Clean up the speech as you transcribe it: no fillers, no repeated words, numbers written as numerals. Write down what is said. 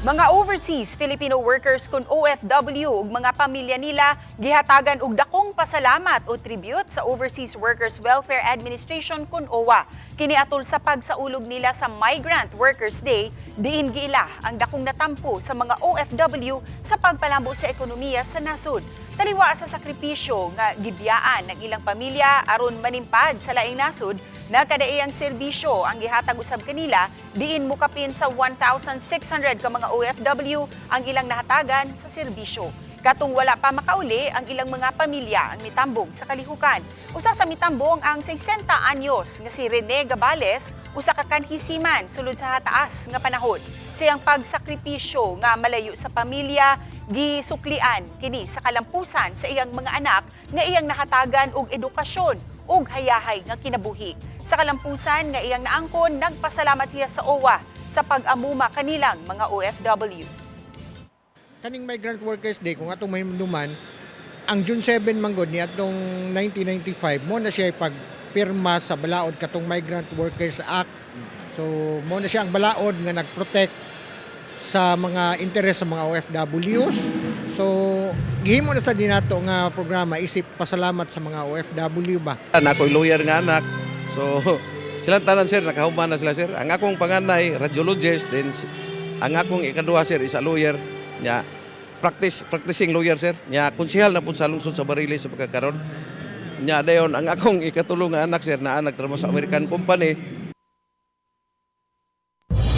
Mga overseas Filipino workers kun OFW ug mga pamilya nila gihatagan og dakong pasalamat o tribute sa Overseas Workers Welfare Administration kun OWWA. Kini atol sa pagsaulog nila sa Migrant Workers Day, diin giila ang dakong natampo sa mga OFW sa pagpalambo sa ekonomiya sa nasud. Taliwa sa sakripisyo nga gibiyaan ng ilang pamilya aron manimpad sa laing nasud na kadaiyang serbisyo ang gihatag usab kanila diin mo kapin sa 1,600 ka mga OFW ang ilang nahatagan sa serbisyo. Katong wala pa makauli ang ilang mga pamilya ang mitambong sa kalihukan. Usa sa mitambong ang 60 anyos nga si Rene Gabales, usa ka kanhisiman sulod sa taas nga panahon. Siyang pagsakripisyo nga malayo sa pamilya, gisuklian kini sa kalampusan sa iyang mga anak nga iyang nahatagan og edukasyon ug hayahay nga kinabuhi. Sa kalampusan nga iyang naangkon, nagpasalamat siya sa OWWA sa pag-amuma kanilang mga OFW. Kaning Migrant Workers Day, kung atong mahinumduman, ang June 7 manggod ni atong 1995, mo na siya pagpirma sa balaod katong Migrant Workers Act. So, mo na siya ang balaod nga nagprotect sa mga interes sa mga OFWs. So, gihimo na sa dinato nga programa, Isip, pasalamat sa mga OFW ba? Ako'y lawyer nga anak. So, silang tanan sir, nakahuman na sila sir. Ang akong panganay, radiologist, then ang akong ikaduha sir, isa lawyer. Nya, practicing lawyer sir. Nya, konsihal na po sa lungsod sa Bariles sa pagkakaroon. Nya, dayon, ang akong ikatulong nga anak sir, na nagtrabaho sa American company.